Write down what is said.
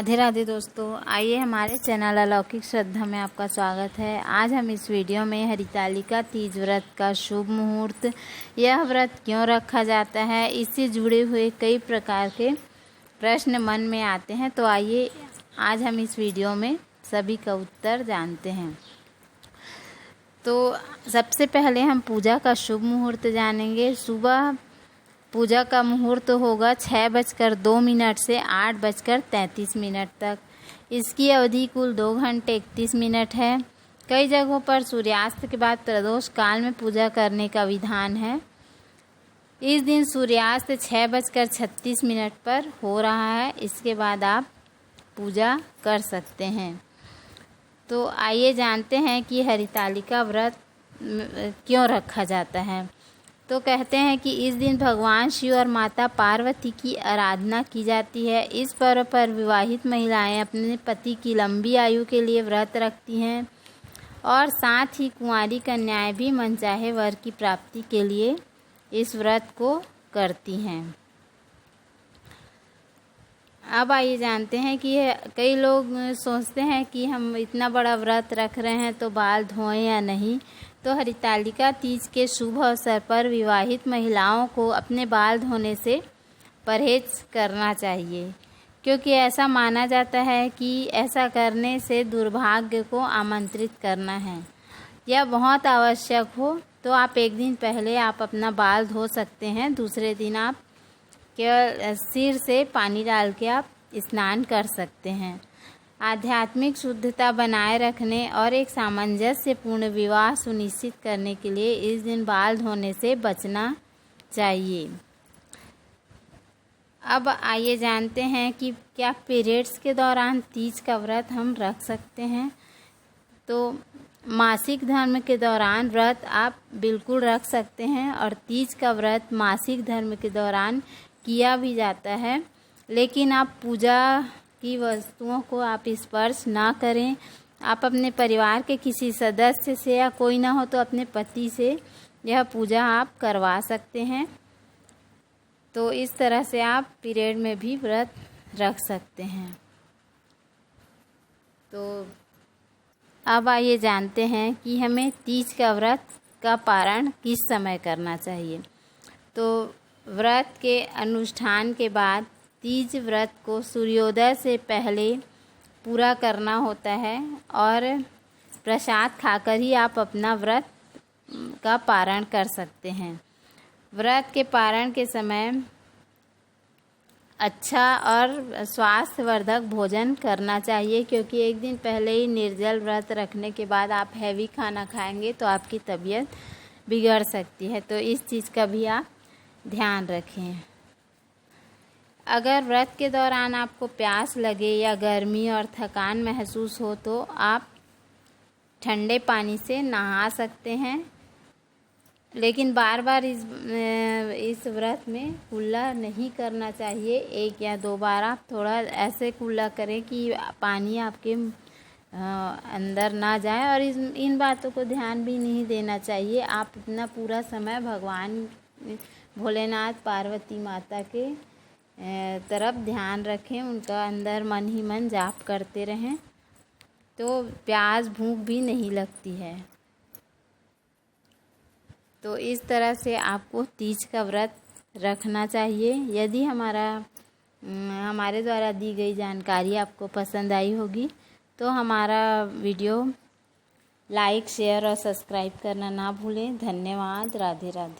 राधे राधे दोस्तों, आइए हमारे चैनल अलौकिक श्रद्धा में आपका स्वागत है। आज हम इस वीडियो में हरितालिका तीज व्रत का शुभ मुहूर्त, यह व्रत क्यों रखा जाता है, इससे जुड़े हुए कई प्रकार के प्रश्न मन में आते हैं। तो आइए आज हम इस वीडियो में सभी का उत्तर जानते हैं। तो सबसे पहले हम पूजा का शुभ मुहूर्त जानेंगे। सुबह पूजा का मुहूर्त होगा 6:02 से 8:33 तक। इसकी अवधि कुल 2 घंटे 31 मिनट है। कई जगहों पर सूर्यास्त के बाद प्रदोष काल में पूजा करने का विधान है। इस दिन सूर्यास्त 6:36 पर हो रहा है। इसके बाद आप पूजा कर सकते हैं। तो आइए जानते हैं कि हरितालिका व्रत क्यों रखा जाता है। तो कहते हैं कि इस दिन भगवान शिव और माता पार्वती की आराधना की जाती है। इस पर्व पर विवाहित महिलाएं अपने पति की लंबी आयु के लिए व्रत रखती हैं और साथ ही कुंवारी कन्याएं भी मनचाहे वर की प्राप्ति के लिए इस व्रत को करती हैं। अब आइए जानते हैं कि कई लोग सोचते हैं कि हम इतना बड़ा व्रत रख रहे हैं तो बाल धोएं या नहीं। तो हरितालिका तीज के शुभ अवसर पर विवाहित महिलाओं को अपने बाल धोने से परहेज करना चाहिए, क्योंकि ऐसा माना जाता है कि ऐसा करने से दुर्भाग्य को आमंत्रित करना है। यह बहुत आवश्यक हो तो आप एक दिन पहले आप अपना बाल धो सकते हैं। दूसरे दिन आप केवल सिर से पानी डाल के आप स्नान कर सकते हैं। आध्यात्मिक शुद्धता बनाए रखने और एक सामंजस्यपूर्ण विवाह सुनिश्चित करने के लिए इस दिन बाल धोने से बचना चाहिए। अब आइए जानते हैं कि क्या पीरियड्स के दौरान तीज का व्रत हम रख सकते हैं। तो मासिक धर्म के दौरान व्रत आप बिल्कुल रख सकते हैं और तीज का व्रत मासिक धर्म के दौरान किया भी जाता है, लेकिन आप पूजा की वस्तुओं को आप स्पर्श ना करें। आप अपने परिवार के किसी सदस्य से या कोई ना हो तो अपने पति से यह पूजा आप करवा सकते हैं। तो इस तरह से आप पीरियड में भी व्रत रख सकते हैं। तो अब आइए जानते हैं कि हमें तीज का व्रत का पारण किस समय करना चाहिए। तो व्रत के अनुष्ठान के बाद तीज व्रत को सूर्योदय से पहले पूरा करना होता है और प्रसाद खाकर ही आप अपना व्रत का पारण कर सकते हैं। व्रत के पारण के समय अच्छा और स्वास्थ्यवर्धक भोजन करना चाहिए, क्योंकि एक दिन पहले ही निर्जल व्रत रखने के बाद आप हैवी खाना खाएंगे तो आपकी तबीयत बिगड़ सकती है। तो इस चीज़ का भी आप ध्यान रखें। अगर व्रत के दौरान आपको प्यास लगे या गर्मी और थकान महसूस हो तो आप ठंडे पानी से नहा सकते हैं, लेकिन बार बार इस व्रत में कुल्ला नहीं करना चाहिए। 1 या 2 बार आप थोड़ा ऐसे कुल्ला करें कि पानी आपके अंदर ना जाए, और इन बातों को ध्यान भी नहीं देना चाहिए। आप अपना पूरा समय भगवान भोलेनाथ पार्वती माता के तरफ ध्यान रखें, उनका अंदर मन ही मन जाप करते रहें, तो प्यास भूख भी नहीं लगती है। तो इस तरह से आपको तीज का व्रत रखना चाहिए। यदि हमारे द्वारा दी गई जानकारी आपको पसंद आई होगी तो हमारा वीडियो लाइक, शेयर और सब्सक्राइब करना ना भूलें। धन्यवाद। राधे राधे।